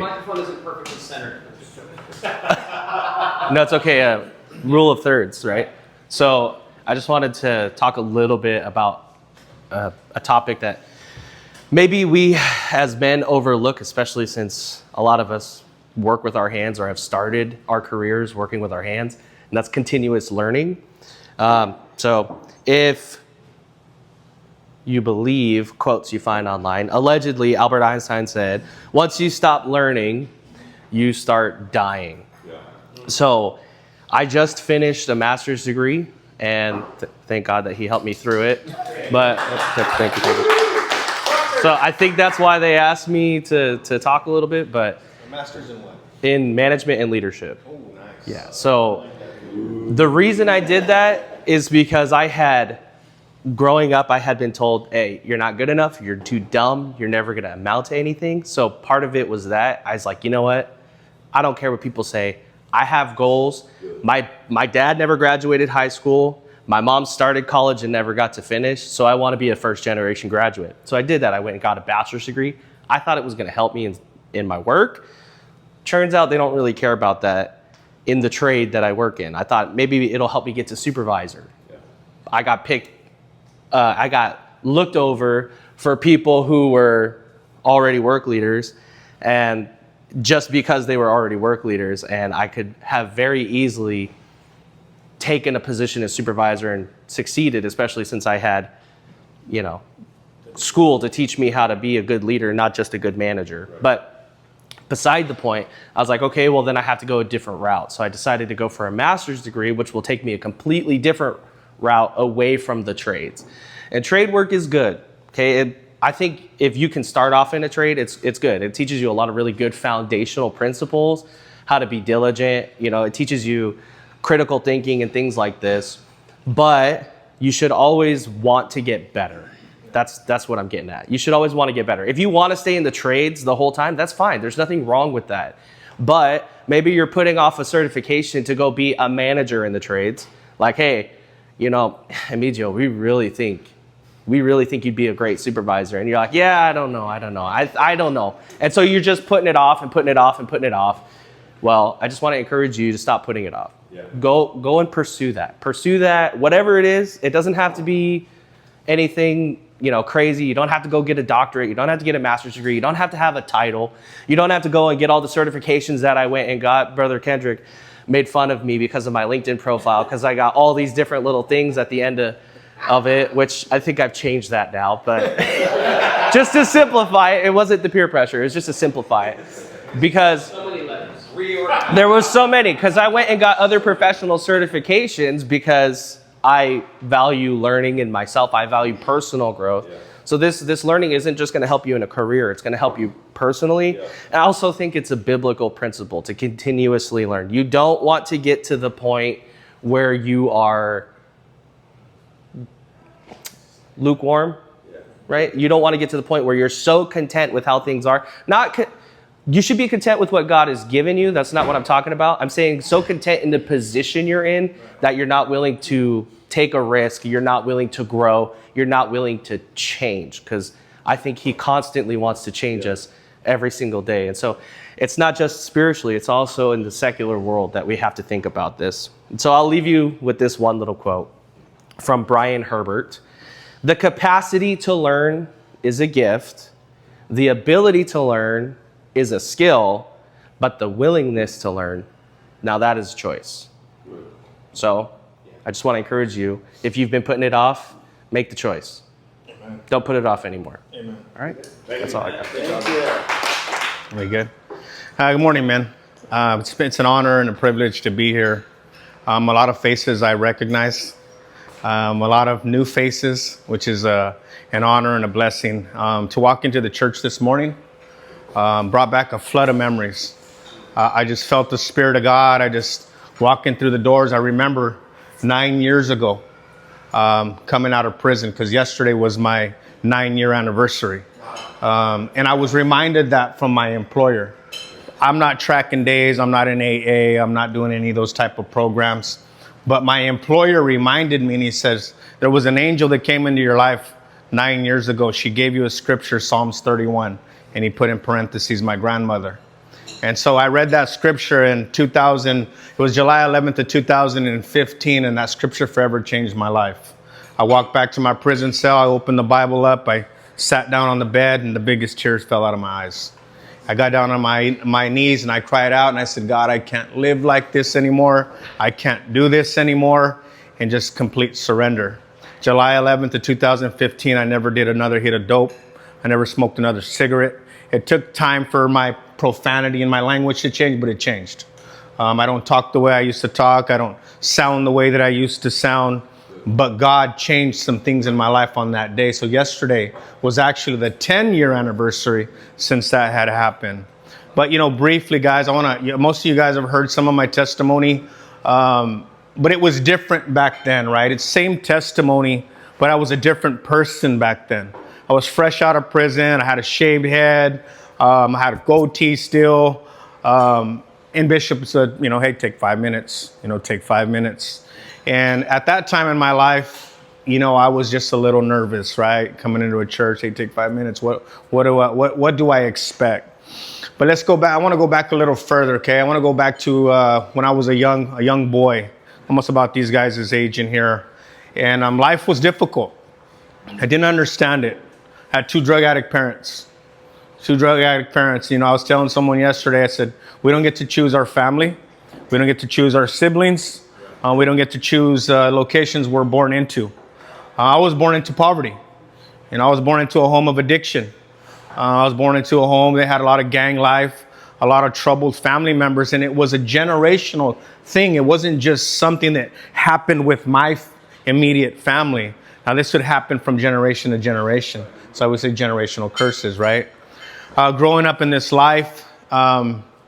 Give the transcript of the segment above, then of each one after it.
Microphone isn't perfectly centered. No, it's okay. Rule of thirds, right? So I just wanted to talk a little bit about a topic that maybe we as men overlook, especially since a lot of us work with our hands or have started our careers working with our hands, and that's continuous learning. So if you believe quotes you find online, allegedly Albert Einstein said, once you stop learning, you start dying. Yeah. So I just finished a master's degree, and thank God that he helped me through it. But thank you. So I think that's why they asked me to talk a little bit. But a master's in what? In management and leadership. Oh, nice. Yeah. So the reason I did that is because growing up, I had been told, hey, you're not good enough. You're too dumb. You're never going to amount to anything. So part of it was that I was like, you know what? I don't care what people say. I have goals. My dad never graduated high school. My mom started college and never got to finish. So I want to be a first generation graduate. So I did that. I went and got a bachelor's degree. I thought it was going to help me in my work. Turns out they don't really care about that in the trade that I work in. I thought maybe it'll help me get to supervisor. Yeah. I got looked over for people who were already work leaders, and just because they were already work leaders, and I could have very easily taken a position as supervisor and succeeded, especially since I had, school to teach me how to be a good leader, not just a good manager. Right. But beside the point, I was like, okay, well then I have to go a different route. So I decided to go for a master's degree, which will take me a completely different route away from the trades. And trade work is good, okay? I think if you can start off in a trade, it's good. It teaches you a lot of really good foundational principles, how to be diligent. It teaches you critical thinking and things like this. But you should always want to get better. That's what I'm getting at. You should always want to get better. If you want to stay in the trades the whole time, that's fine. There's nothing wrong with that. But maybe you're putting off a certification to go be a manager in the trades. Like, hey, Emilio, we really think you'd be a great supervisor. And you're like, yeah, I don't know. I don't know. And so you're just putting it off and putting it off and putting it off. Well, I just want to encourage you to stop putting it off. Yeah. Go and pursue that. Pursue that, whatever it is. It doesn't have to be anything, crazy. You don't have to go get a doctorate. You don't have to get a master's degree. You don't have to have a title. You don't have to go and get all the certifications that I went and got. Brother Kendrick made fun of me because of my LinkedIn profile, because I got all these different little things at the end of it, which I think I've changed that now. But just to simplify it, it wasn't the peer pressure. It was just to simplify it. Because so many letters. There was so many, because I went and got other professional certifications because I value learning in myself. I value personal growth. Yeah. So this learning isn't just going to help you in a career. It's going to help you personally. Yeah. And I also think it's a biblical principle to continuously learn. You don't want to get to the point where you are lukewarm, right? You don't want to get to the point where you're so content with how things are. You should be content with what God has given you. That's not what I'm talking about. I'm saying so content in the position you're in that you're not willing to take a risk. You're not willing to grow. You're not willing to change, because I think he constantly wants to change us every single day. And so it's not just spiritually, it's also in the secular world that we have to think about this. And so I'll leave you with this one little quote from Brian Herbert. The capacity to learn is a gift. The ability to learn is a skill, but the willingness to learn, now that is a choice. So I just want to encourage you, if you've been putting it off, make the choice. Amen. Don't put it off anymore. Amen. All right? That's all I got. Very good. Good morning, man. It's an honor and a privilege to be here. A lot of faces I recognize. A lot of new faces, which is an honor and a blessing. To walk into the church this morning brought back a flood of memories. I just felt the Spirit of God. I just walking through the doors. I remember 9 years ago coming out of prison, because yesterday was my 9-year anniversary. And I was reminded that from my employer. I'm not tracking days. I'm not in AA. I'm not doing any of those type of programs. But my employer reminded me, and he says, there was an angel that came into your life 9 years ago. She gave you a scripture, Psalms 31. And he put in parentheses, my grandmother. And so I read that scripture in 2000. It was July 11th of 2015, and that scripture forever changed my life. I walked back to my prison cell. I opened the Bible up. I sat down on the bed, and the biggest tears fell out of my eyes. I got down on my knees, and I cried out, and I said, God, I can't live like this anymore. I can't do this anymore, and just complete surrender. July 11th of 2015, I never did another hit of dope. I never smoked another cigarette. It took time for my profanity and my language to change, but it changed. I don't talk the way I used to talk. I don't sound the way that I used to sound. But God changed some things in my life on that day. So yesterday was actually the 10-year anniversary since that had happened. But, briefly, guys, most of you guys have heard some of my testimony. But it was different back then, right? It's same testimony, but I was a different person back then. I was fresh out of prison. I had a shaved head. I had a goatee still. And Bishop said, hey, take 5 minutes. Take 5 minutes. And at that time in my life, I was just a little nervous, right? Coming into a church, hey, take 5 minutes. What do I expect? But let's go back. I want to go back a little further, okay? I want to go back to when I was a young boy, almost about these guys' age in here. And life was difficult. I didn't understand it. I had two drug addict parents. I was telling someone yesterday, I said, we don't get to choose our family. We don't get to choose our siblings. We don't get to choose locations we're born into. I was born into poverty. I was born into a home of addiction. I was born into a home that had a lot of gang life, a lot of troubled family members, and it was a generational thing. It wasn't just something that happened with my immediate family. Now, this would happen from generation to generation. So I would say generational curses, right? Growing up in this life,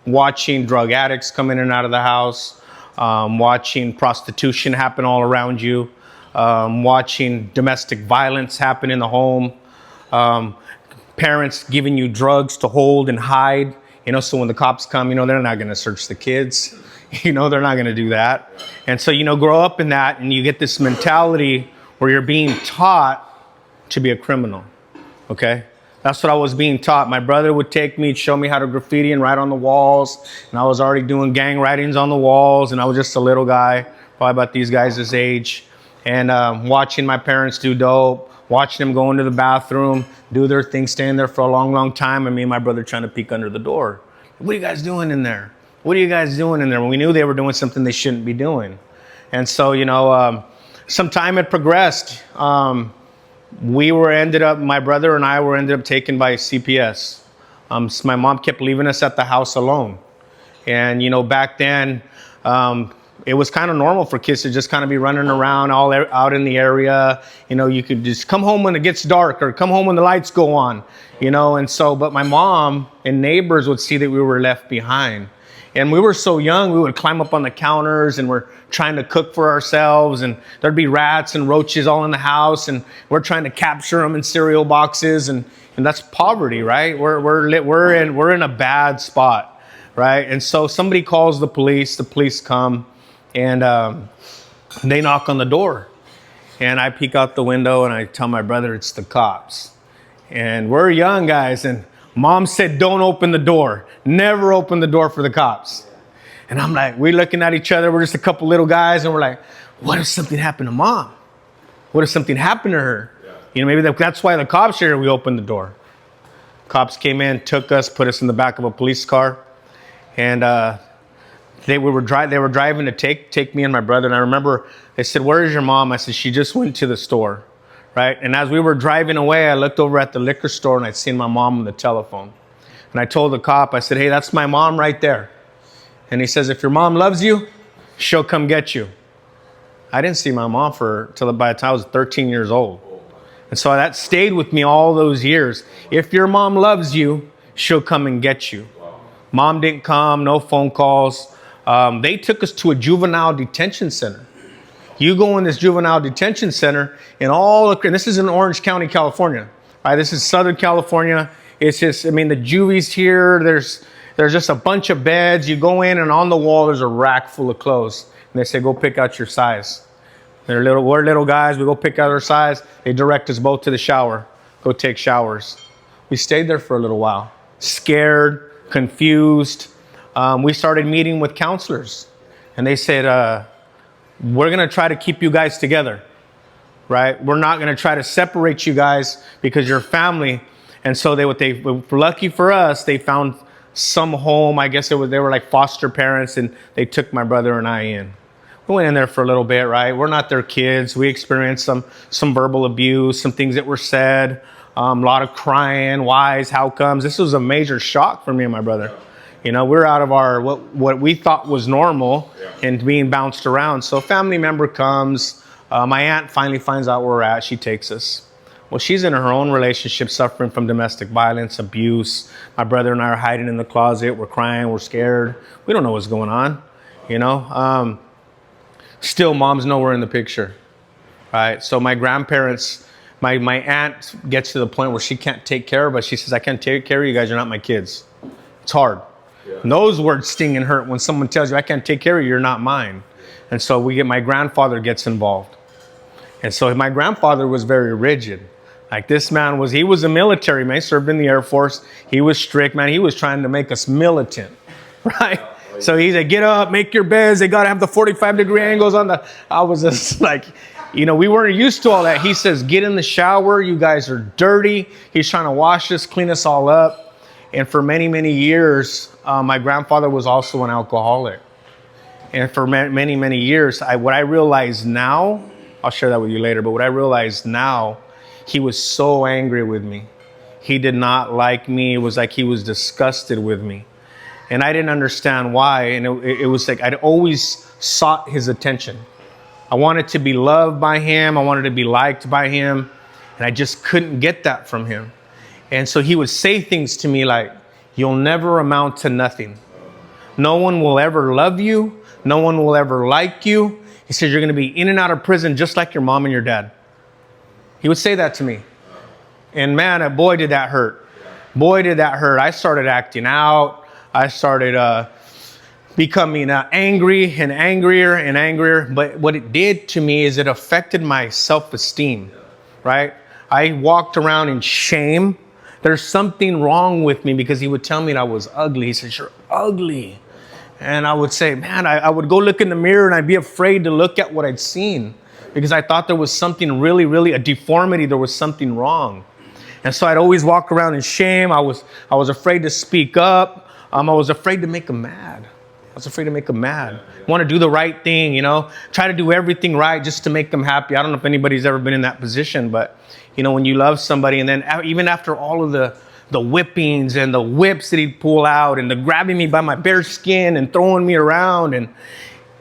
watching drug addicts come in and out of the house, watching prostitution happen all around you, watching domestic violence happen in the home, parents giving you drugs to hold and hide, so when the cops come, they're not going to search the kids. They're not going to do that. And so, grow up in that and you get this mentality where you're being taught to be a criminal. Okay? That's what I was being taught. My brother would take me and show me how to graffiti and write on the walls. And I was already doing gang writings on the walls. And I was just a little guy, probably about these guys' age. And watching my parents do dope, watching them go into the bathroom, do their thing, staying there for a long, long time. And me and my brother trying to peek under the door. What are you guys doing in there? What are you guys doing in there? When we knew they were doing something they shouldn't be doing. And so, some time had progressed. My brother and I were ended up taken by CPS. So my mom kept leaving us at the house alone. And, back then, it was kind of normal for kids to just kind of be running around out in the area. You could just come home when it gets dark or come home when the lights go on, and so, but my mom and neighbors would see that we were left behind. And we were so young, we would climb up on the counters and we're trying to cook for ourselves. And there'd be rats and roaches all in the house. And we're trying to capture them in cereal boxes. And that's poverty, right? We're in a bad spot, right? And so somebody calls the police come and they knock on the door. And I peek out the window and I tell my brother it's the cops. And we're young guys, and Mom said, don't open the door. Never open the door for the cops. And I'm like, we're looking at each other. We're just a couple little guys. And we're like, what if something happened to Mom? What if something happened to her? Maybe that's why the cops are here. We opened the door. Cops came in, took us, put us in the back of a police car. And they were driving to take me and my brother. And I remember they said, where is your mom? I said, she just went to the store. Right? And as we were driving away, I looked over at the liquor store and I'd seen my mom on the telephone. And I told the cop, I said, hey, that's my mom right there. And he says, if your mom loves you, she'll come get you. I didn't see my mom till by the time I was 13 years old. And so that stayed with me all those years. If your mom loves you, she'll come and get you. Mom didn't come, no phone calls. They took us to a juvenile detention center. You go in this juvenile detention center and this is in Orange County, California. Right? This is Southern California. It's just, the juvies here, there's just a bunch of beds. You go in and on the wall, there's a rack full of clothes. And they say, go pick out your size. We're little guys. We go pick out our size. They direct us both to the shower. Go take showers. We stayed there for a little while. Scared, confused. we started meeting with counselors. And they said, we're going to try to keep you guys together, right? We're not going to try to separate you guys because you're family. And so lucky for us, they found some home. I guess they were like foster parents, and they took my brother and I in. We went in there for a little bit, right? We're not their kids. We experienced some verbal abuse, some things that were said, a lot of crying, whys, how comes. This was a major shock for me and my brother. We're out of our what we thought was normal and being bounced around. So a family member comes. My aunt finally finds out where we're at. She takes us. Well, she's in her own relationship, suffering from domestic violence, abuse. My brother and I are hiding in the closet. We're crying. We're scared. We don't know what's going on. Still, mom's nowhere in the picture, right? So my grandparents, my aunt gets to the point where she can't take care of us. She says, I can't take care of you guys. You're not my kids. It's hard. Yeah. And those words sting and hurt when someone tells you, I can't take care of you. You're not mine. And so my grandfather gets involved. And so my grandfather was very rigid. Like this man he was a military man. He served in the Air Force. He was strict, man. He was trying to make us militant, right? So he said, get up, make your beds. They got to have the 45-degree angles on the... I was just like, we weren't used to all that. He says, get in the shower. You guys are dirty. He's trying to wash us, clean us all up. And for many, many years, my grandfather was also an alcoholic. And for many, many years, what I realize now, I'll share that with you later, but what I realize now, he was so angry with me. He did not like me. It was like he was disgusted with me. And I didn't understand why. And it was like I'd always sought his attention. I wanted to be loved by him. I wanted to be liked by him. And I just couldn't get that from him. And so he would say things to me like, you'll never amount to nothing. No one will ever love you. No one will ever like you. He says, you're going to be in and out of prison just like your mom and your dad. He would say that to me. And man, boy, did that hurt. Boy, did that hurt. I started acting out. I started becoming angry and angrier and angrier. But what it did to me is it affected my self-esteem, right? I walked around in shame. There's something wrong with me because he would tell me that I was ugly. He says, you're ugly. And I would say, man, I would go look in the mirror and I'd be afraid to look at what I'd seen because I thought there was something really, really, a deformity. There was something wrong. And so I'd always walk around in shame. I was afraid to speak up. I was afraid to make him mad. Want to do the right thing, try to do everything right just to make them happy. I don't know if anybody's ever been in that position, but when you love somebody and then even after all of the whippings and the whips that he'd pull out and the grabbing me by my bare skin and throwing me around, and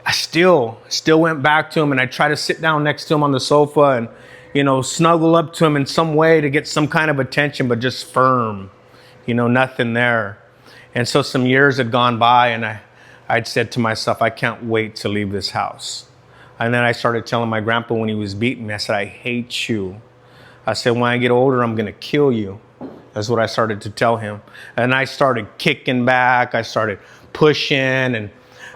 I still went back to him and I tried to sit down next to him on the sofa and snuggle up to him in some way to get some kind of attention, but just firm, nothing there. And so some years had gone by and I'd said to myself, I can't wait to leave this house. And then I started telling my grandpa when he was beating me, I said, I hate you. I said, when I get older, I'm going to kill you. That's what I started to tell him. And I started kicking back. I started pushing. And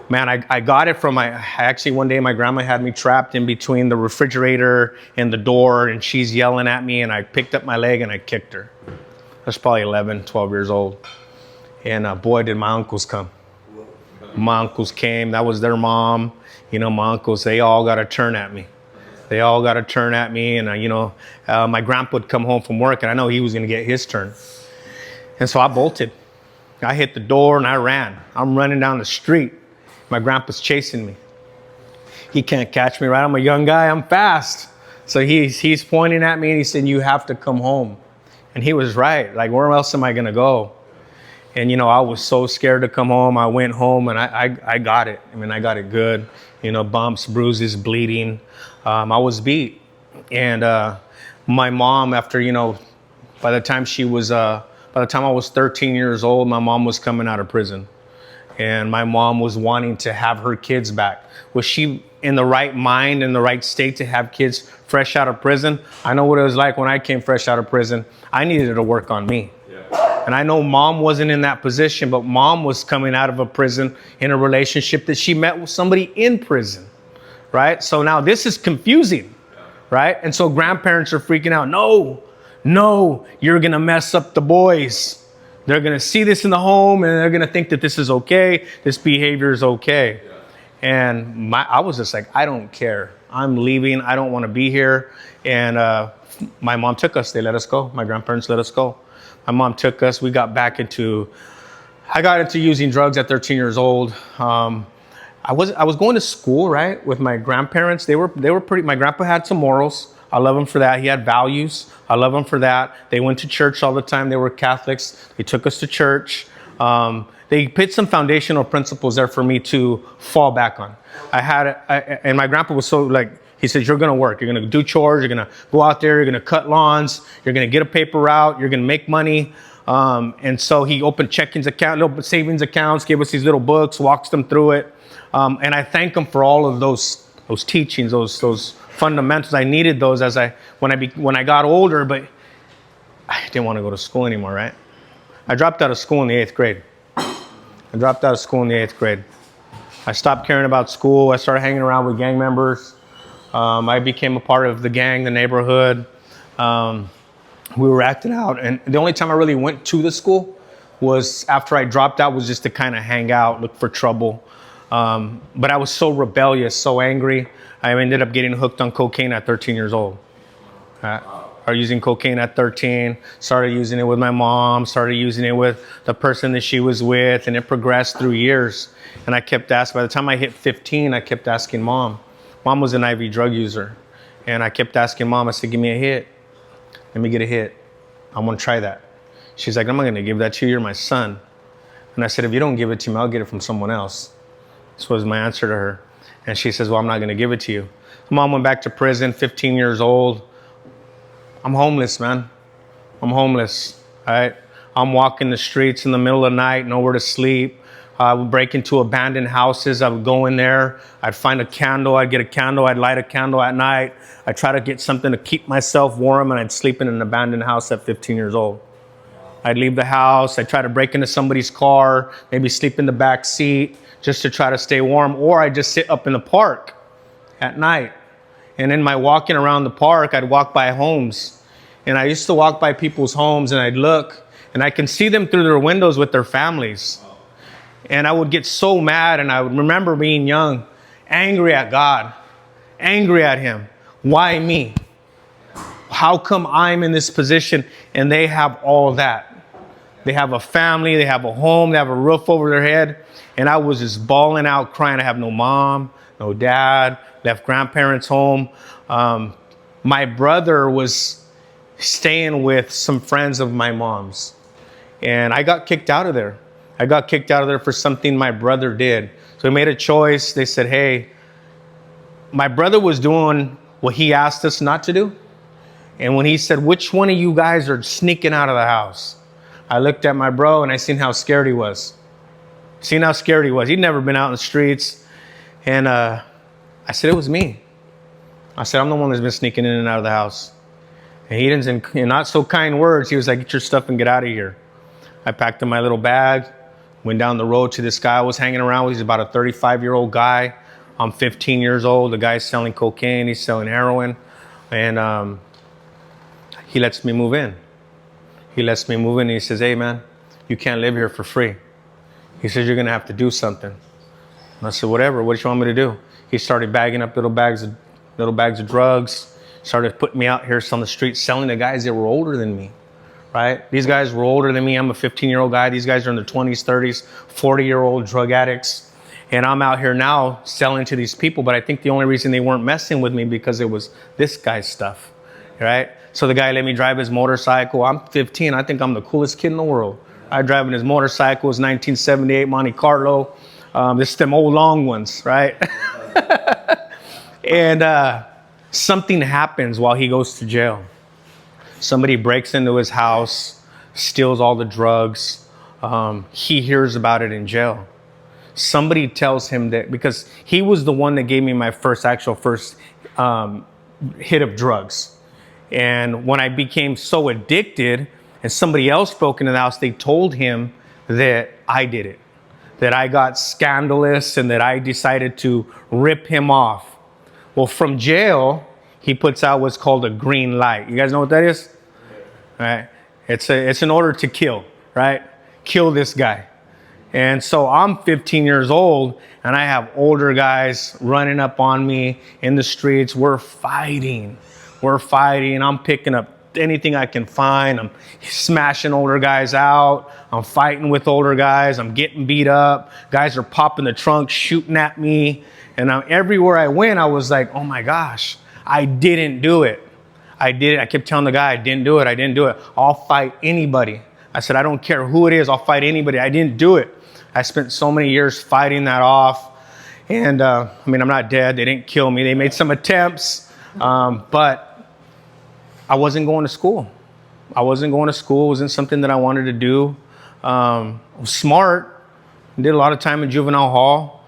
man, I got it from actually one day my grandma had me trapped in between the refrigerator and the door and she's yelling at me and I picked up my leg and I kicked her. I was probably 11, 12 years old. And boy, did my uncles come. My uncles came. That was their mom. My uncles, they all got a turn at me. And, my grandpa would come home from work and I know he was going to get his turn. And so I bolted. I hit the door and I ran. I'm running down the street. My grandpa's chasing me. He can't catch me, right? I'm a young guy. I'm fast. So he's pointing at me and he said, you have to come home. And he was right. Like, where else am I going to go? And, I was so scared to come home. I went home and I got it. I got it good. Bumps, bruises, bleeding. I was beat. And my mom, after, by the time I was 13 years old, my mom was coming out of prison. And my mom was wanting to have her kids back. Was she in the right mind, in the right state to have kids fresh out of prison? I know what it was like when I came fresh out of prison. I needed to work on me. And I know mom wasn't in that position, but mom was coming out of a prison in a relationship that she met with somebody in prison, right? So now this is confusing, right? And so grandparents are freaking out. No, you're going to mess up the boys. They're going to see this in the home and they're going to think that this is okay. This behavior is okay. And I was just like, I don't care. I'm leaving. I don't want to be here. And my mom took us. They let us go. My grandparents let us go. My mom took us. I got into using drugs at 13 years old. I was going to school, right, with my grandparents. They were pretty. My grandpa had some morals. I love him for that. He had values. I love him for that. They went to church all the time. They were Catholics. They took us to church. They put some foundational principles there for me to fall back on. And my grandpa was so like, he said, you're going to work. You're going to do chores. You're going to go out there. You're going to cut lawns. You're going to get a paper route. You're going to make money. And so he opened little savings accounts, gave us these little books, walks them through it. And I thank him for all of those teachings, those fundamentals. I needed those when I got older, but I didn't want to go to school anymore, right? I dropped out of school in the 8th grade. I stopped caring about school. I started hanging around with gang members. I became a part of the gang, the neighborhood. We were acting out. And the only time I really went to the school was after I dropped out, was just to kind of hang out, look for trouble. But I was so rebellious, so angry. I ended up getting hooked on cocaine at 13 years old. I was using cocaine at 13, started using it with my mom, started using it with the person that she was with, and it progressed through years. And I kept asking, by the time I hit 15, I kept asking mom. Mom was an IV drug user. And I kept asking mom, I said, give me a hit. Let me get a hit. I want to try that. She's like, I'm not going to give that to you. You're my son. And I said, if you don't give it to me, I'll get it from someone else. This was my answer to her. And she says, well, I'm not going to give it to you. Mom went back to prison, 15 years old. I'm homeless, man. I'm homeless, all right? I'm walking the streets in the middle of the night, nowhere to sleep. I would break into abandoned houses. I would go in there. I'd find a candle. I'd get a candle. I'd light a candle at night. I'd try to get something to keep myself warm, and I'd sleep in an abandoned house at 15 years old. I'd leave the house. I'd try to break into somebody's car, maybe sleep in the back seat just to try to stay warm, or I'd just sit up in the park at night. And in my walking around the park, I'd walk by homes. And I used to walk by people's homes and I'd look and I can see them through their windows with their families. And I would get so mad, and I would remember being young, angry at God, angry at him. Why me? How come I'm in this position and they have all that? They have a family, they have a home, they have a roof over their head. And I was just bawling out, crying. I have no mom, no dad, left grandparents home. My brother was staying with some friends of my mom's. And I got kicked out of there. I got kicked out of there for something my brother did. So we made a choice. They said, hey, my brother was doing what he asked us not to do. And when he said, which one of you guys are sneaking out of the house? I looked at my bro and I seen how scared he was. He'd never been out in the streets. And I said, it was me. I said, I'm the one that's been sneaking in and out of the house. And he didn't, in not so kind words, he was like, get your stuff and get out of here. I packed in my little bag, went down the road to this guy I was hanging around with. He's about a 35-year-old guy. I'm 15 years old. The guy's selling cocaine. He's selling heroin. And he lets me move in. And he says, hey, man, you can't live here for free. He says, you're going to have to do something. And I said, whatever. What do you want me to do? He started bagging up little bags of drugs. Started putting me out here on the street selling to guys that were older than me, right? These guys were older than me. I'm a 15-year-old guy. These guys are in their 20s, 30s, 40-year-old drug addicts. And I'm out here now selling to these people. But I think the only reason they weren't messing with me because it was this guy's stuff, right? So the guy let me drive his motorcycle. I'm 15. I think I'm the coolest kid in the world. I drive in his motorcycle. It's 1978 Monte Carlo. This them old long ones, right? And something happens while he goes to jail. Somebody breaks into his house, steals all the drugs. He hears about it in jail. Somebody tells him that, because he was the one that gave me my first hit of drugs. And when I became so addicted and somebody else broke into the house, they told him that I did it, that I got scandalous and that I decided to rip him off. Well, from jail, he puts out what's called a green light. You guys know what that is? Right? It's an order to kill, right? kill this guy. And so I'm 15 years old and I have older guys running up on me in the streets. We're fighting. I'm picking up anything I can find. I'm smashing older guys out. I'm fighting with older guys. I'm getting beat up. Guys are popping the trunk, shooting at me. And everywhere I went, I was like, oh my gosh, I didn't do it. I kept telling the guy, I didn't do it. I'll fight anybody. I said, I don't care who it is. I'll fight anybody. I didn't do it. I spent so many years fighting that off. And I mean, I'm not dead. They didn't kill me. They made some attempts, but I wasn't going to school. It wasn't something that I wanted to do. I was smart. Did a lot of time in juvenile hall.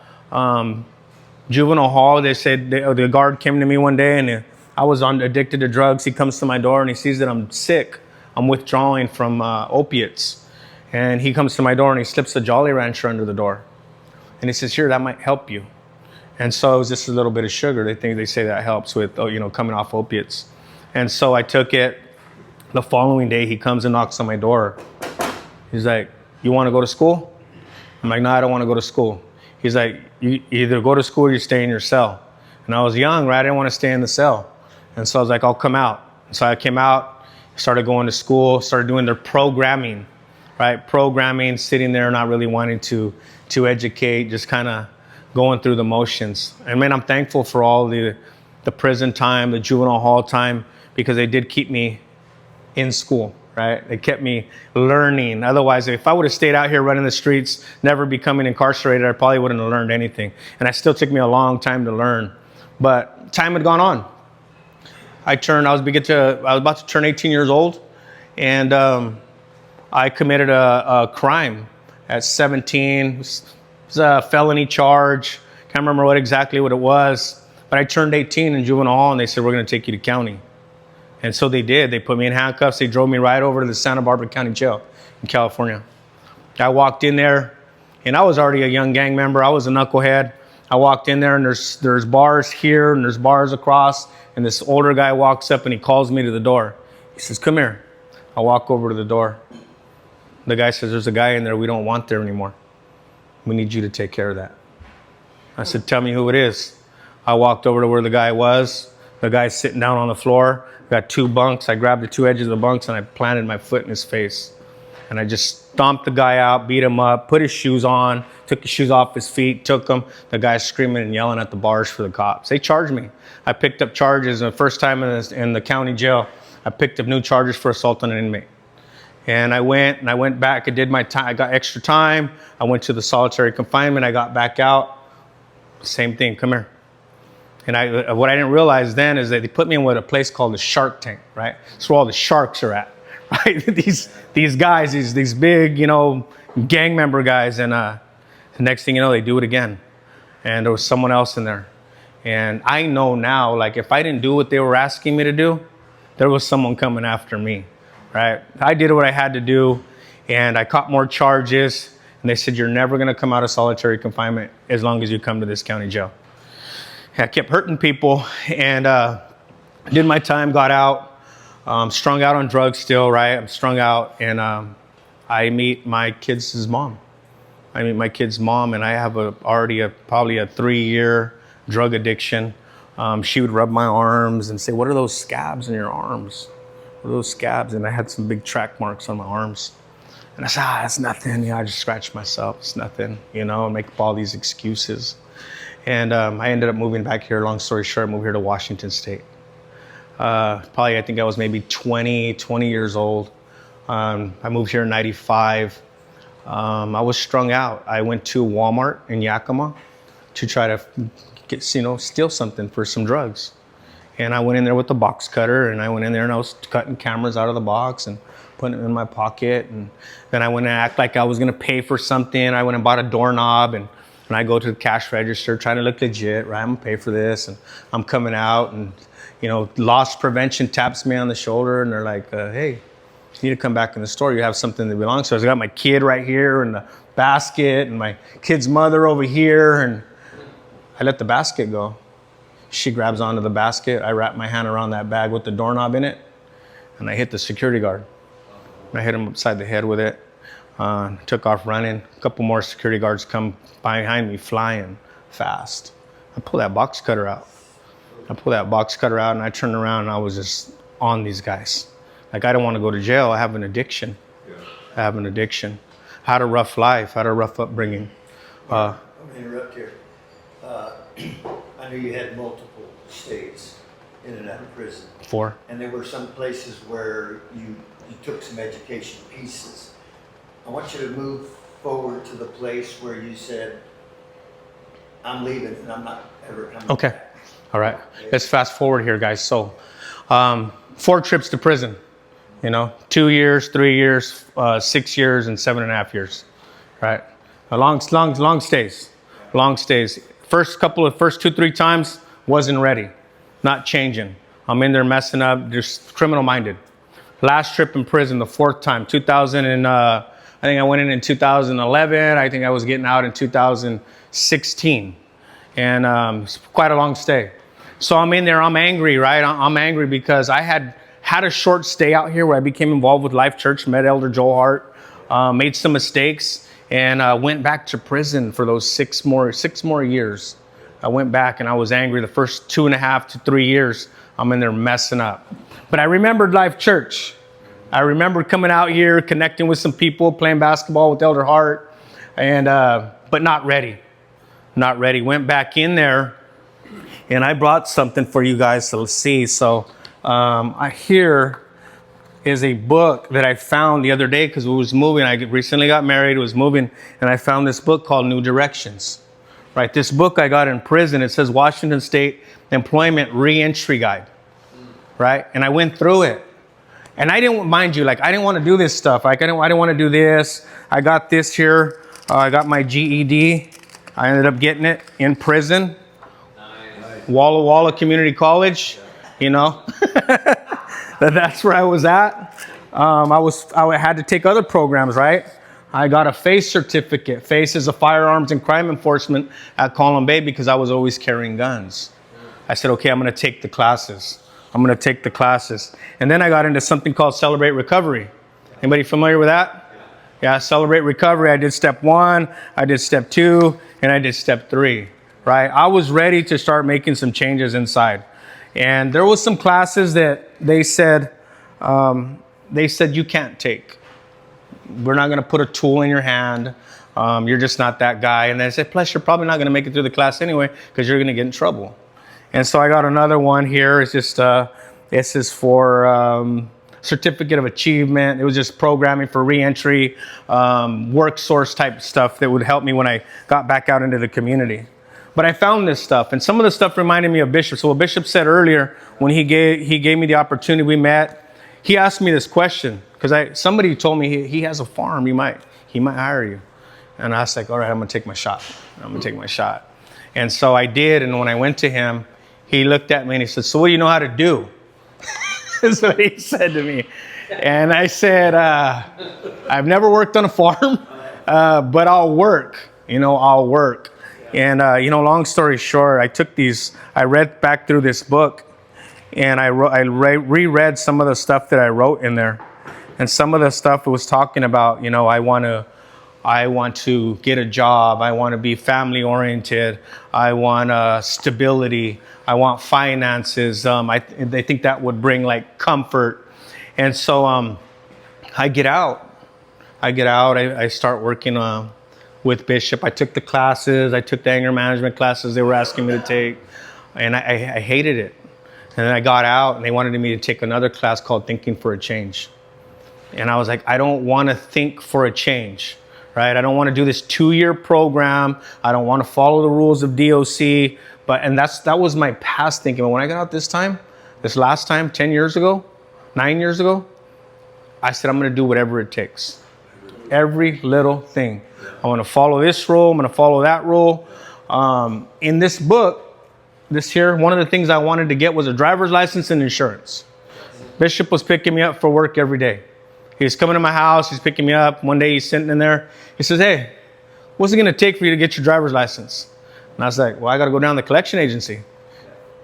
They said, the guard came to me one day and I was addicted to drugs. He comes to my door and he sees that I'm sick. I'm withdrawing from opiates. And he comes to my door and he slips a Jolly Rancher under the door. And he says, here, that might help you. And so it was just a little bit of sugar. They say that helps with, coming off opiates. And so I took it. The following day, he comes and knocks on my door. He's like, you want to go to school? I'm like, no, I don't want to go to school. He's like, you either go to school or you stay in your cell. And I was young, right? I didn't want to stay in the cell. And so I was like, I'll come out. And so I came out, started going to school, started doing their programming, right? Programming, sitting there, not really wanting to educate, just kind of going through the motions. And man, I'm thankful for all the prison time, the juvenile hall time, because they did keep me in school, right? They kept me learning. Otherwise, if I would have stayed out here running the streets, never becoming incarcerated, I probably wouldn't have learned anything. And it still took me a long time to learn. But time had gone on. I was about to turn 18 years old, and I committed a crime at 17. It was a felony charge. Can't remember exactly what it was. But I turned 18 in juvenile hall, and they said, we're going to take you to county. And so they did. They put me in handcuffs. They drove me right over to the Santa Barbara County Jail in California. I walked in there, and I was already a young gang member. I was a knucklehead. I walked in there, and there's bars here, and there's bars across, and this older guy walks up, and he calls me to the door. He says, come here. I walk over to the door. The guy says, there's a guy in there we don't want there anymore. We need you to take care of that. I said, tell me who it is. I walked over to where the guy was. The guy's sitting down on the floor. Got two bunks. I grabbed the two edges of the bunks and I planted my foot in his face. And I just stomped the guy out, beat him up, put his shoes on, took the shoes off his feet, took them. The guy's screaming and yelling at the bars for the cops. They charged me. I picked up charges. And the first time in the county jail, I picked up new charges for assault on an inmate. And I went back. I did my time. I got extra time. I went to the solitary confinement. I got back out. Same thing. Come here. And what I didn't realize then is that they put me in a place called the Shark Tank, right? That's where all the sharks are at, right? these guys, these big, gang member guys. And the next thing you know, they do it again. And there was someone else in there. And I know now, like, if I didn't do what they were asking me to do, there was someone coming after me, right? I did what I had to do, and I caught more charges. And they said, you're never going to come out of solitary confinement as long as you come to this county jail. I kept hurting people and did my time, got out, strung out on drugs still, right? I'm strung out, and I meet my kids' mom. And I have probably a 3-year drug addiction. She would rub my arms and say, what are those scabs in your arms? What are those scabs? And I had some big track marks on my arms. And I said, it's nothing. I just scratched myself. It's nothing, and make up all these excuses. And I ended up moving back here. Long story short, I moved here to Washington State. I think I was maybe 20 years old. I moved here in 95. I was strung out. I went to Walmart in Yakima to try to steal something for some drugs. And I went in there with the box cutter, and I went in there and I was cutting cameras out of the box and putting it in my pocket. And then I went and act like I was gonna pay for something. I went and bought a doorknob, and I go to the cash register trying to look legit, right? I'm gonna pay for this, and I'm coming out, and loss prevention taps me on the shoulder, and they're like, hey, you need to come back in the store. You have something that belongs to us. I got my kid right here in the basket, and my kid's mother over here, and I let the basket go. She grabs onto the basket. I wrap my hand around that bag with the doorknob in it, and I hit the security guard. I hit him upside the head with it. Took off running. A couple more security guards come behind me flying fast. I pull that box cutter out. And I turned around and I was just on these guys. Like, I don't want to go to jail. I have an addiction. I had a rough life. I had a rough upbringing. Let me interrupt here. I know you had multiple stays in and out of prison. 4. And there were some places where you took some education pieces. I want you to move forward to the place where you said, I'm leaving and I'm not ever coming Okay. back. All right. Let's fast forward here, guys. So, 4 trips to prison. 2 years, 3 years, 6 years, and 7.5 years. Right. Long stays. First 2-3 times wasn't ready. Not changing. I'm in there messing up, just criminal minded. Last trip in prison, the 4th time, 2000 and I think I went in 2011. I think I was getting out in 2016, and it's quite a long stay. So I'm in there. I'm angry, right? I'm angry because I had a short stay out here where I became involved with Life Church, met Elder Joel Hart, made some mistakes, and went back to prison for those 6 more years. I went back and I was angry. The first 2.5 to 3 years, I'm in there messing up. But I remembered Life Church. I remember coming out here, connecting with some people, playing basketball with Elder Hart, and but not ready. Went back in there, and I brought something for you guys to see. So here is a book that I found the other day because it was moving. I recently got married, it was moving, and I found this book called New Directions. Right, this book I got in prison. It says Washington State Employment Reentry Guide. Right, and I went through it. And I didn't, mind you, like, I didn't want to do this stuff. Like, I didn't want to do this. I got this here. I got my GED. I ended up getting it in prison. Nice. Walla Walla Community College, That's where I was at. I had to take other programs, right? I got a FACE certificate. FACE is a firearms and crime enforcement at Column Bay because I was always carrying guns. I said, okay, I'm going to take the classes. And then I got into something called Celebrate Recovery. Anybody familiar with that? Yeah, Celebrate Recovery. I did step 1, I did step 2, and I did step 3, right? I was ready to start making some changes inside. And there was some classes that they said you can't take. We're not going to put a tool in your hand. You're just not that guy. And they said, plus you're probably not going to make it through the class anyway because you're going to get in trouble. And so I got another one here. It's just, this is for Certificate of Achievement. It was just programming for reentry, work source type stuff that would help me when I got back out into the community. But I found this stuff, and some of the stuff reminded me of Bishop. So what Bishop said earlier, when he gave me the opportunity, we met, he asked me this question, because somebody told me he has a farm, he might hire you. And I was like, all right, I'm going to take my shot. And so I did, and when I went to him, he looked at me and he said, so what do you know how to do? That's what he said to me. And I said, I've never worked on a farm, but I'll work. I'll work. And, long story short, I read back through this book, and I reread some of the stuff that I wrote in there. And some of the stuff it was talking about, I want to get a job. I want to be family oriented. I want stability. I want finances. They think that would bring like comfort. And so I get out. I start working with Bishop. I took the classes. I took the anger management classes they were asking me to take. And I hated it. And then I got out and they wanted me to take another class called Thinking for a Change. And I was like, I don't want to think for a change. Right? I don't want to do this 2-year program. I don't want to follow the rules of DOC. That was my past thinking. But when I got out this last time, 9 years ago, I said, I'm going to do whatever it takes. Every little thing. I want to follow this rule. I'm going to follow that rule. In this book, this year, one of the things I wanted to get was a driver's license and insurance. Bishop was picking me up for work every day. He was coming to my house. He's picking me up. One day he's sitting in there. He says, hey, what's it going to take for you to get your driver's license? And I was like, well, I got to go down to the collection agency.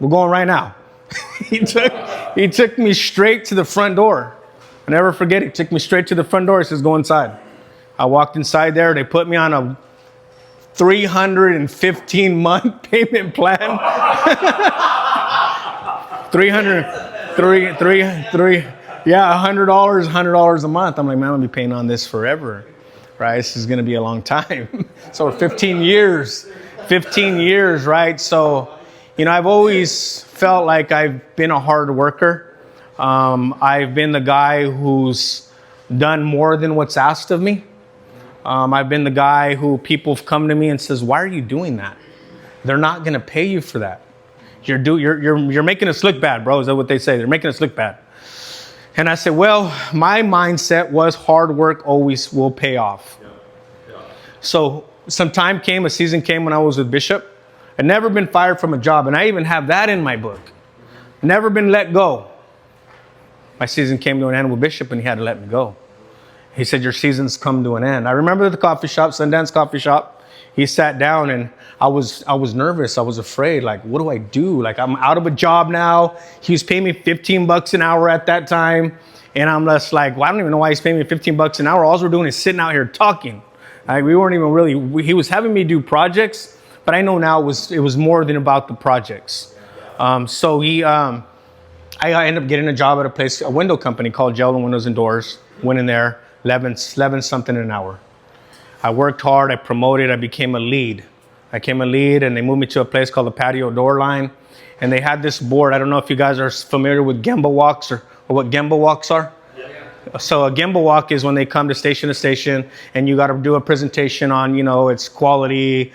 We're going right now. He took me straight to the front door. I'll never forget it. He took me straight to the front door. He says, go inside. I walked inside there. They put me on a 315-month payment plan. 100 $100 a month. I'm like, man, I'm gonna be paying on this forever, right? This is gonna be a long time. So 15 years, right? So, I've always felt like I've been a hard worker. I've been the guy who's done more than what's asked of me. I've been the guy who people have come to me and says, why are you doing that? They're not going to pay you for that. You're making us look bad, bro. Is that what they say? They're making us look bad. And I said, well, my mindset was hard work always will pay off. So some time came, a season came when I was with Bishop. I'd never been fired from a job. And I even have that in my book. Never been let go. My season came to an end with Bishop and he had to let me go. He said, your season's come to an end. I remember the coffee shop, Sundance Coffee Shop. He sat down and I was nervous. I was afraid. Like, what do I do? Like, I'm out of a job now. He was paying me $15 an hour at that time. And I'm just like, well, I don't even know why he's paying me $15 an hour. All we're doing is sitting out here talking. Like, we weren't even really, he was having me do projects, but I know now it was more than about the projects. So I ended up getting a job at a window company called Gel Windows and Doors. Went in there. 11 something an hour. I worked hard, I promoted, I became a lead. I became a lead and they moved me to a place called the Patio Door Line. And they had this board. I don't know if you guys are familiar with Gemba walks or what Gemba walks are. Yeah. So a Gemba walk is when they come to station and you got to do a presentation on, its quality,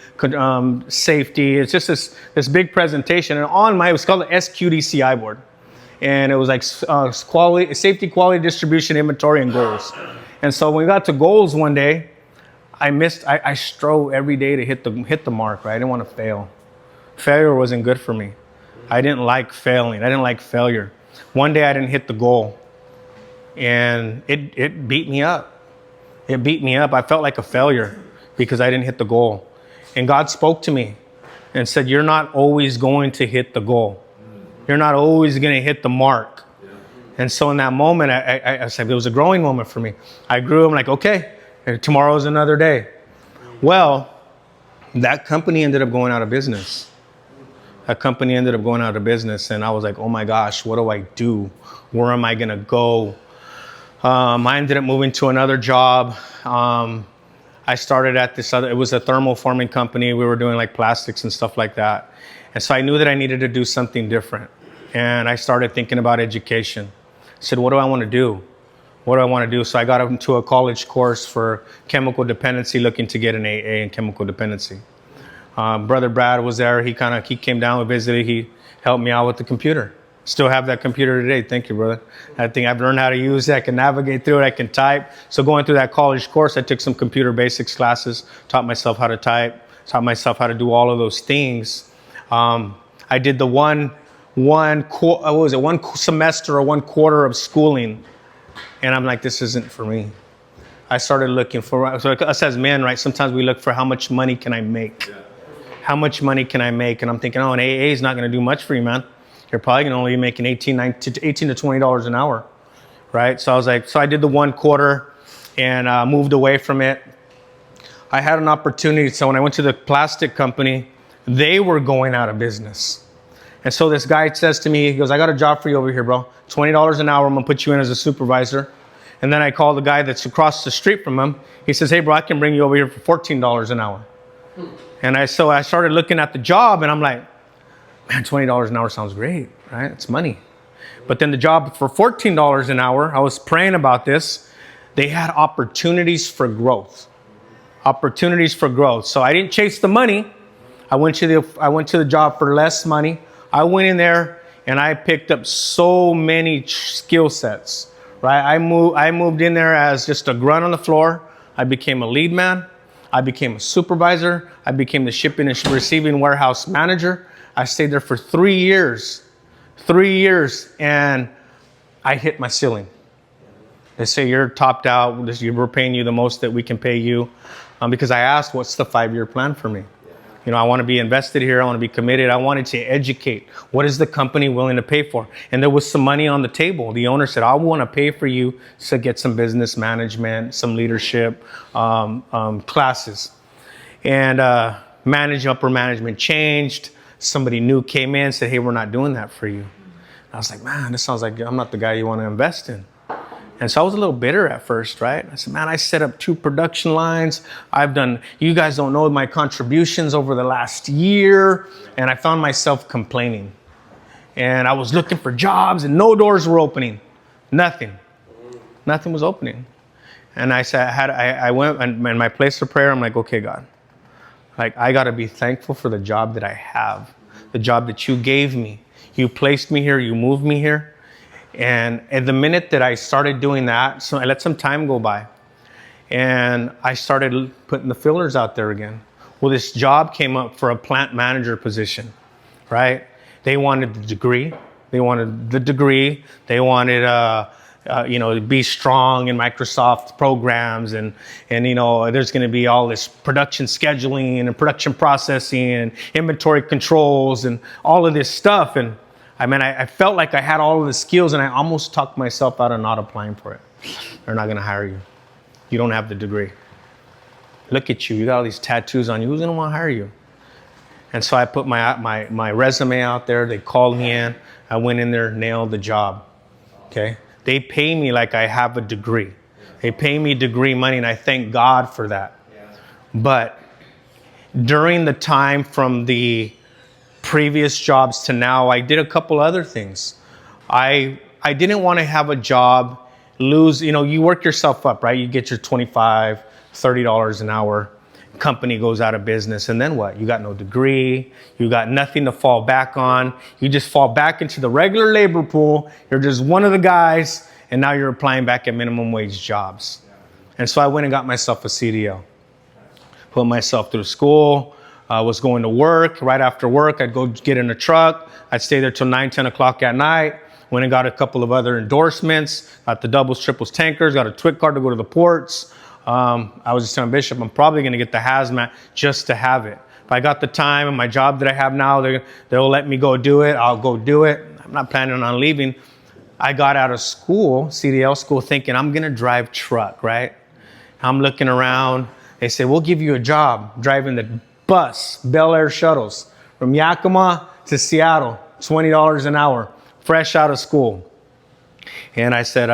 safety. It's just this big presentation. And it was called the SQDCI board. And it was like safety, quality, distribution, inventory, and goals. And so when we got to goals one day, I strove every day to hit the mark, right? I didn't want to fail. Failure wasn't good for me. I didn't like failing. I didn't like failure. One day I didn't hit the goal and it beat me up. It beat me up. I felt like a failure because I didn't hit the goal. And God spoke to me and said, you're not always going to hit the goal. You're not always going to hit the mark. And so in that moment, I said, it was a growing moment for me. I grew. I'm like, okay, tomorrow's another day. Well, that company ended up going out of business. And I was like, oh my gosh, what do I do? Where am I going to go? I ended up moving to another job. I started at it was a thermoforming company. We were doing like plastics and stuff like that. And so I knew that I needed to do something different. And I started thinking about education. I said, what do I want to do? So I got into a college course for chemical dependency, looking to get an AA in chemical dependency. Brother Brad was there. He came down and visited. He helped me out with the computer. Still have that computer today. Thank you, brother. I think I've learned how to use it. I can navigate through it. I can type. So going through that college course, I took some computer basics classes, taught myself how to type, taught myself how to do all of those things. I did the one semester or 1 quarter of schooling. And I'm like, this isn't for me. I started looking for, so us as men, right? Sometimes we look for how much money can I make? Yeah. How much money can I make? And I'm thinking, an AA is not going to do much for you, man. You're probably going to only be making $18 to $20 an hour, right? So I was like, so I did the 1 quarter and moved away from it. I had an opportunity. So when I went to the plastic company, they were going out of business. And so this guy says to me, he goes, I got a job for you over here, bro. $20 an hour. I'm going to put you in as a supervisor. And then I call the guy that's across the street from him. He says, hey, bro, I can bring you over here for $14 an hour. And so I started looking at the job and I'm like, man, $20 an hour sounds great, right? It's money. But then the job for $14 an hour, I was praying about this. They had opportunities for growth. So I didn't chase the money. I went to the job for less money. I went in there and I picked up so many skill sets, right? I moved in there as just a grunt on the floor. I became a lead man. I became a supervisor. I became the shipping and receiving warehouse manager. I stayed there for 3 years. 3 years, and I hit my ceiling. They say, you're topped out. We're paying you the most that we can pay you. Because I asked, what's the 5-year plan for me? You know, I want to be invested here. I want to be committed. I wanted to educate. What is the company willing to pay for? And there was some money on the table. The owner said, I want to pay for you to get some business management, some leadership classes. And upper management changed. Somebody new came in, said, hey, we're not doing that for you. I was like, man, this sounds like I'm not the guy you want to invest in. And so I was a little bitter at first, right? I said, man, I set up 2 production lines. You guys don't know my contributions over the last year. And I found myself complaining. And I was looking for jobs and no doors were opening. Nothing was opening. And I said, I went and in my place of prayer, I'm like, okay, God, like I got to be thankful for the job that I have, the job that you gave me. You placed me here, you moved me here. And at the minute that I started doing that, so I let some time go by and I started putting the fillers out there again. Well, this job came up for a plant manager position, right? They wanted the degree. They wanted to be strong in Microsoft programs and there's going to be all this production scheduling and production processing and inventory controls and all of this stuff. And I felt like I had all of the skills and I almost talked myself out of not applying for it. They're not going to hire you. You don't have the degree. Look at you. You got all these tattoos on you. Who's going to want to hire you? And so I put my resume out there. They called me in. I went in there, nailed the job. Okay. They pay me like I have a degree. They pay me degree money, and I thank God for that. But during the time from the previous jobs to now, I did a couple other things. I didn't want to have a job lose, you work yourself up, right? You get your $25, $30 an hour. Company goes out of business, and then what? You got no degree, you got nothing to fall back on. You just fall back into the regular labor pool. You're just one of the guys, and now you're applying back at minimum wage jobs. And so I went and got myself a CDL. Put myself through school. I was going to work. Right after work, I'd go get in a truck. I'd stay there till 9, 10 o'clock at night. Went and got a couple of other endorsements. Got the doubles, triples, tankers. Got a TWIC card to go to the ports. I was just telling Bishop, I'm probably going to get the hazmat just to have it. If I got the time and my job that I have now, they'll let me go do it. I'll go do it. I'm not planning on leaving. I got out of school, CDL school, thinking I'm going to drive truck, right? I'm looking around. They said, we'll give you a job driving the bus, Bel Air shuttles from Yakima to Seattle, $20 an hour, fresh out of school. And I said,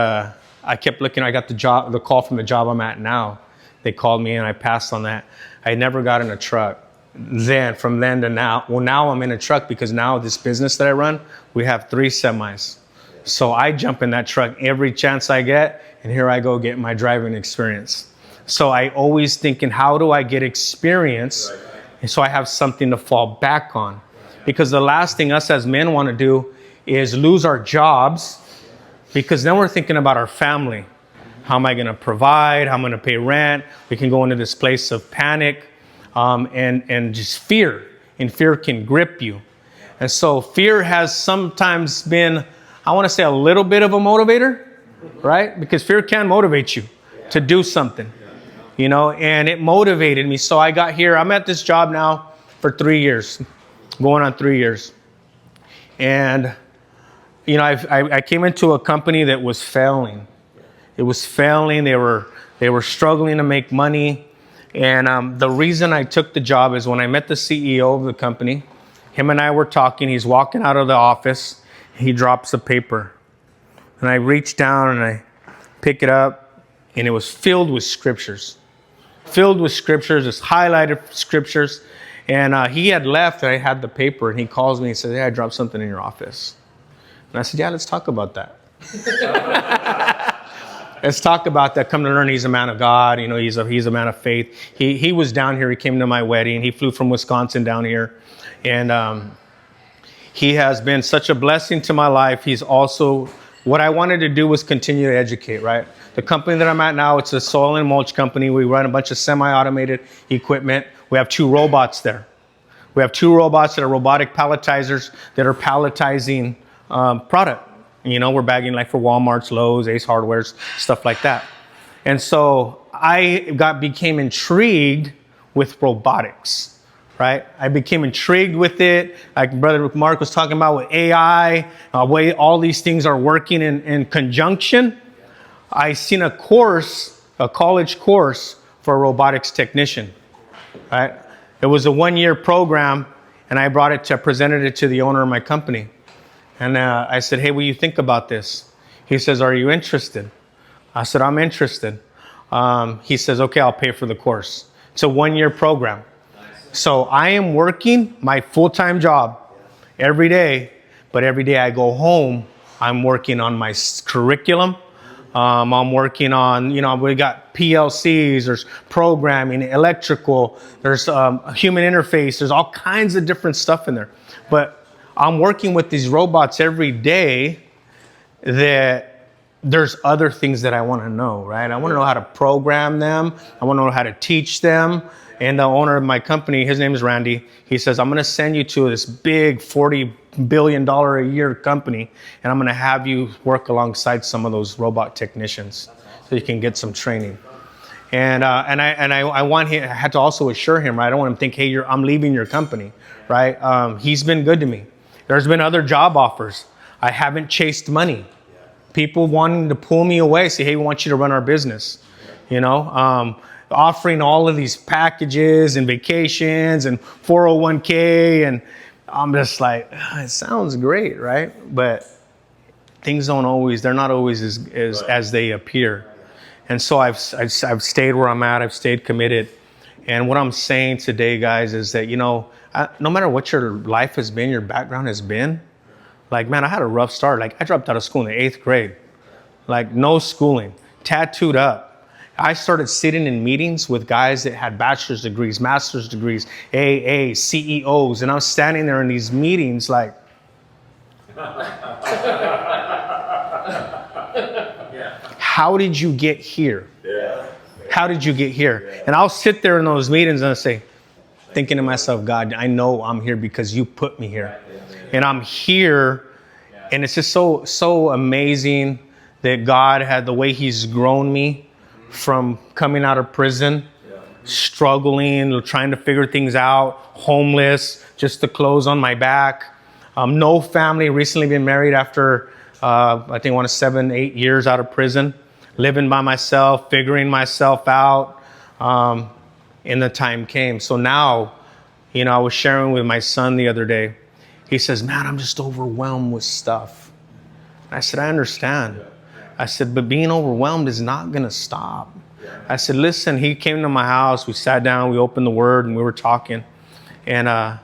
I kept looking. I got the call from the job I'm at now. They called me and I passed on that. I never got in a truck. From then to now, well, now I'm in a truck because now this business that I run, we have 3 semis. So I jump in that truck every chance I get, and here I go get my driving experience. So I always thinking, how do I get experience? And so I have something to fall back on. Because the last thing us as men want to do is lose our jobs, because then we're thinking about our family. How am I going to provide? How am I going to pay rent? We can go into this place of panic and just fear. And fear can grip you. And so fear has sometimes been, I want to say, a little bit of a motivator, right? Because fear can motivate you to do something, and it motivated me. So I got here. I'm at this job now for 3 years, going on 3 years. And I came into a company that was failing. It was failing. They were struggling to make money. And the reason I took the job is when I met the CEO of the company, him and I were talking. He's walking out of the office. He drops a paper. And I reach down and I pick it up, and it was filled with scriptures. Filled with scriptures, it's highlighted scriptures. And he had left, and I had the paper, and he calls me and says, hey, I dropped something in your office. And I said, yeah, let's talk about that. Let's talk about that. Come to learn he's a man of God. He's a man of faith. He was down here. He came to my wedding. He flew from Wisconsin down here. And he has been such a blessing to my life. He's also, what I wanted to do was continue to educate, right? The company that I'm at now, it's a soil and mulch company. We run a bunch of semi-automated equipment. We have 2 robots there. We have 2 robots that are robotic palletizers that are palletizing product. We're bagging like for Walmart's, Lowe's, Ace Hardware's, stuff like that. And so I became intrigued with robotics, right? I became intrigued with it. Like Brother Mark was talking about with AI, way all these things are working in conjunction. I seen a course, a college course for a robotics technician, right? It was a 1-year program, and I presented it to the owner of my company. And I said, hey, what do you think about this? He says, are you interested? I said, I'm interested. He says, okay, I'll pay for the course. It's a 1-year program. So I am working my full-time job every day, but every day I go home, I'm working on my curriculum. I'm working on, we got PLCs, there's programming, electrical, there's human interface, there's all kinds of different stuff in there. But I'm working with these robots every day that there's other things that I want to know, right? I want to know how to program them. I want to know how to teach them. And the owner of my company, his name is Randy, he says, I'm going to send you to this big $40 billion a year company, and I'm going to have you work alongside some of those robot technicians so you can get some training. And I had to also assure him, right? I don't want him to think, hey, I'm leaving your company, right? He's been good to me. There's been other job offers. I haven't chased money. People wanting to pull me away, say, hey, we want you to run our business, offering all of these packages and vacations and 401k. And I'm just like, it sounds great, right? But things they're not always as they appear. And so I've stayed where I'm at. I've stayed committed. And what I'm saying today, guys, is that, no matter what your life has been, your background has been, like, man, I had a rough start. Like, I dropped out of school in the 8th grade. Like, no schooling, tattooed up. I started sitting in meetings with guys that had bachelor's degrees, master's degrees, AA, CEOs, and I was standing there in these meetings like, how did you get here? How did you get here? And I'll sit there in those meetings and I'll say, thinking to myself, God, I know I'm here because you put me here. And I'm here, and it's just so amazing that God had the way He's grown me from coming out of prison, struggling, trying to figure things out, homeless, just the clothes on my back. No family, recently been married after, I think 7-8 years out of prison, living by myself, figuring myself out, and the time came. So now, I was sharing with my son the other day. He says, man, I'm just overwhelmed with stuff. I said, I understand. I said, but being overwhelmed is not going to stop. I said, listen, he came to my house. We sat down, we opened the Word, and we were talking. And I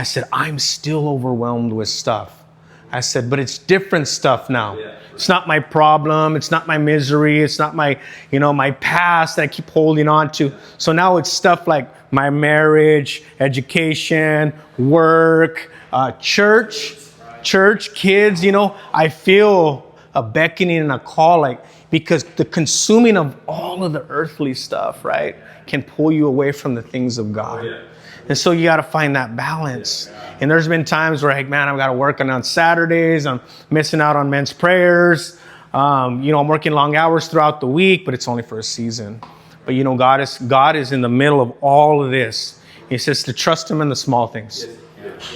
said, I'm still overwhelmed with stuff. I said, but it's different stuff now. It's not my problem. It's not my misery. It's not my, my past that I keep holding on to. So now it's stuff like my marriage, education, work, church, kids. I feel a beckoning and a call, because the consuming of all of the earthly stuff, right, can pull you away from the things of God. And so you got to find that balance. And there's been times where, I've got to work on Saturdays. I'm missing out on men's prayers. I'm working long hours throughout the week, but it's only for a season. But God is in the middle of all of this. He says to trust Him in the small things.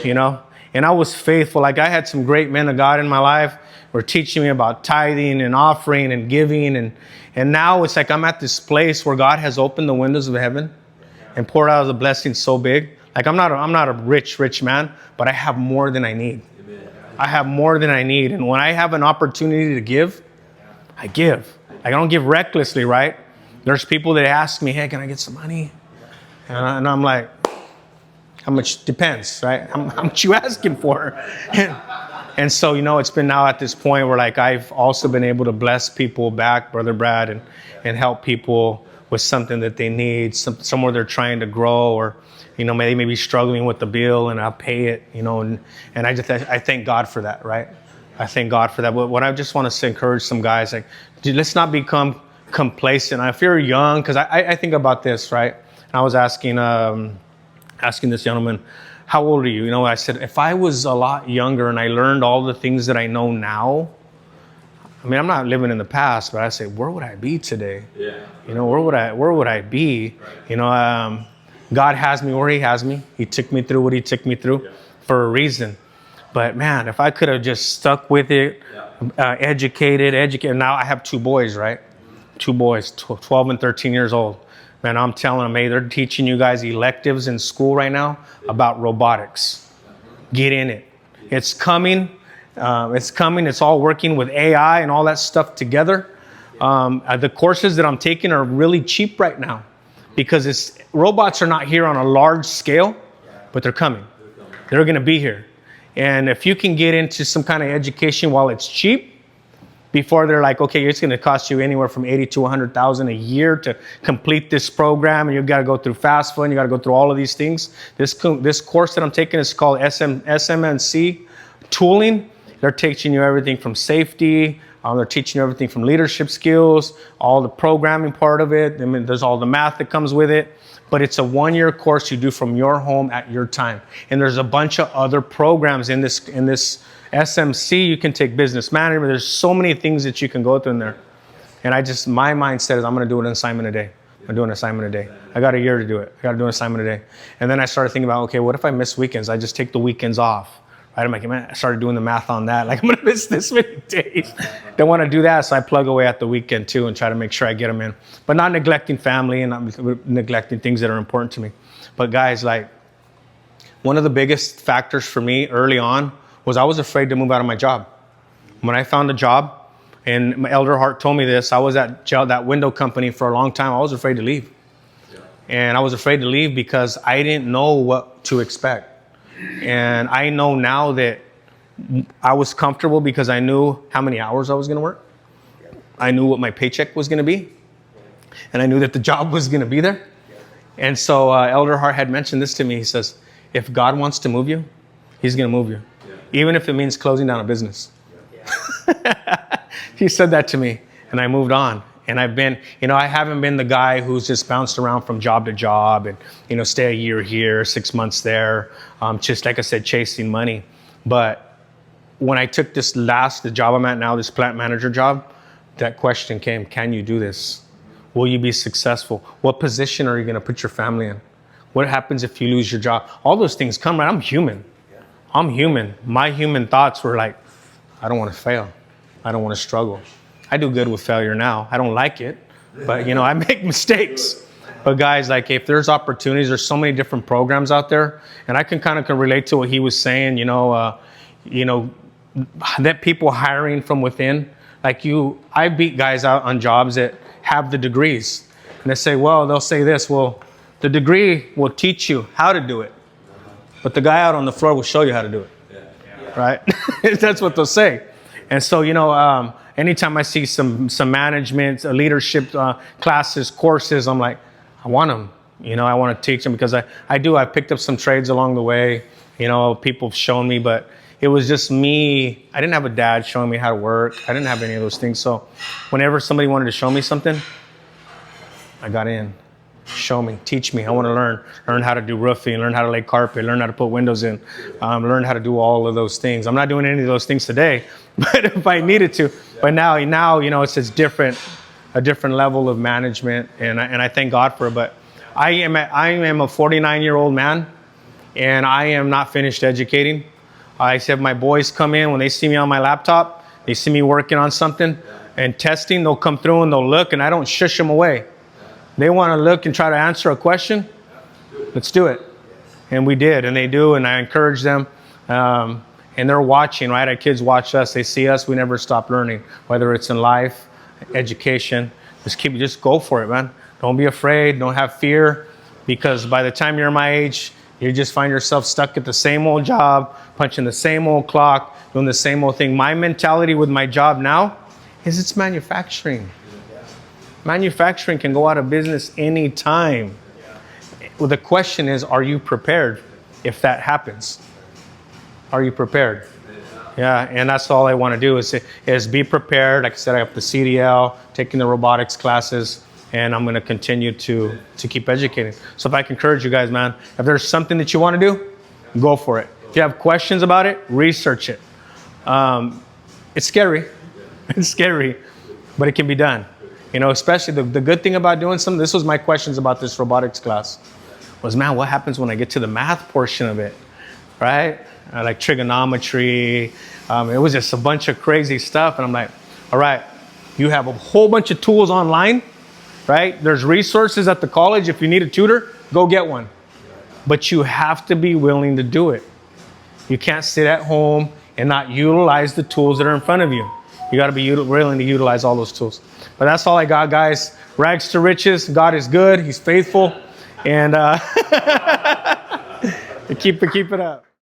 And I was faithful. I had some great men of God in my life who were teaching me about tithing and offering and giving. And now it's like I'm at this place where God has opened the windows of heaven and poured out the blessing so big. I'm not a rich man, but I have more than I need. I have more than I need. And when I have an opportunity to give, I give. I don't give recklessly, right? There's people that ask me, hey, can I get some money? And I'm like, how much? Depends, right? How much you asking for? And so, it's been now at this point where I've also been able to bless people back, Brother Brad, and help people with something that they need, somewhere they're trying to grow, or, they may be struggling with the bill, and I'll pay it, and I thank God for that, right? I thank God for that. But what I just want to encourage some guys, dude, let's not become complacent. If you're young, because I think about this, right? I was asking this gentleman, how old are you? I said, if I was a lot younger and I learned all the things that I know now, I'm not living in the past, but I say, where would I be today? Where would I be? God has me where he has me. He took me through what he took me through for a reason. But man, if I could have just stuck with it, educated. Now I have 2 boys, right? 2 boys, 12 and 13 years old. Man, I'm telling them, hey, they're teaching you guys electives in school right now about robotics. Get in it. It's coming. It's coming. It's all working with AI and all that stuff together. The courses that I'm taking are really cheap right now because robots are not here on a large scale, but they're coming. They're going to be here. And if you can get into some kind of education while it's cheap, before they're like, okay, it's going to cost you anywhere from $80,000 to $100,000 a year to complete this program, and you've got to go through FAFSA, and you got to go through all of these things. This course that I'm taking is called SMNC Tooling. They're teaching you everything from safety. They're teaching you everything from leadership skills, all the programming part of it. I mean, there's all the math that comes with it. But it's a 1-year course you do from your home at your time. And there's a bunch of other programs in this SMC. You can take business management. There's so many things that you can go through in there. And my mindset is I'm going to do an assignment a day. I'm doing an assignment a day. I got a year to do it. I got to do an assignment a day. And then I started thinking about, okay, what if I miss weekends? I just take the weekends off. Right? I'm like, man, I started doing the math on that. Like, I'm going to miss this many days. Don't want to do that, so I plug away at the weekend too and try to make sure I get them in. But not neglecting family and not neglecting things that are important to me. But guys, like, one of the biggest factors for me early on was I was afraid to move out of my job. When I found a job, and my elder heart told me this, I was at that window company for a long time. I was afraid to leave. And I was afraid to leave because I didn't know what to expect. And I know now that I was comfortable because I knew how many hours I was going to work. I knew what my paycheck was going to be. And I knew that the job was going to be there. And so Elder Hart had mentioned this to me. He says, if God wants to move you, he's going to move you. Even if it means closing down a business. He said that to me. And I moved on. And I've been, I haven't been the guy who's just bounced around from job to job and, stay a year here, 6 months there. Just like I said, chasing money. But when I took the job I'm at now, this plant manager job, that question came, can you do this? Will you be successful? What position are you going to put your family in? What happens if you lose your job? All those things come, right? I'm human. I'm human. My human thoughts were like, I don't want to fail. I don't want to struggle. I do good with failure now. I don't like it, but I make mistakes. But guys, like if there's opportunities, there's so many different programs out there, and I can kind of relate to what he was saying. That people hiring from within, like I beat guys out on jobs that have the degrees, and they'll say this, well, the degree will teach you how to do it, but the guy out on the floor will show you how to do it, right? That's what they'll say. And so anytime I see some management, leadership classes, courses, I'm like, I want them. I want to teach them because I've picked up some trades along the way. People have shown me, but it was just me. I didn't have a dad showing me how to work. I didn't have any of those things. So whenever somebody wanted to show me something, I got in. Show me, teach me. I want to learn how to do roofing, learn how to lay carpet, learn how to put windows in, learn how to do all of those things. I'm not doing any of those things today, but if I needed to. But now, it's just a different level of management, and I thank God for it. But I am a 49-year-old man, and I am not finished educating. I said my boys come in, when they see me on my laptop, they see me working on something and testing, they'll come through and they'll look, and I don't shush them away. They want to look and try to answer a question. Let's do it. And we did, and they do, and I encourage them. And they're watching, right? Our kids watch us. They see us. We never stop learning, whether it's in life, education. Just go for it, man. Don't be afraid. Don't have fear, because by the time you're my age, you just find yourself stuck at the same old job, punching the same old clock, doing the same old thing. My mentality with my job now is it's manufacturing. Manufacturing can go out of business anytime. Well, the question is, are you prepared if that happens? Are you prepared? Yeah, and that's all I want to do is be prepared. Like I said, I have the CDL, taking the robotics classes, and I'm going to continue to keep educating. So if I can encourage you guys, man, if there's something that you want to do, go for it. If you have questions about it, research it. It's scary. It's scary, but it can be done. Especially the good thing about doing something, this was my questions about this robotics class. was, man, what happens when I get to the math portion of it, right? Like trigonometry. It was just a bunch of crazy stuff. And I'm like, all right, you have a whole bunch of tools online, right? There's resources at the college. If you need a tutor, go get one. But you have to be willing to do it. You can't sit at home and not utilize the tools that are in front of you. You got to be willing to utilize all those tools. But that's all I got, guys. Rags to riches. God is good. He's faithful. And keep it up.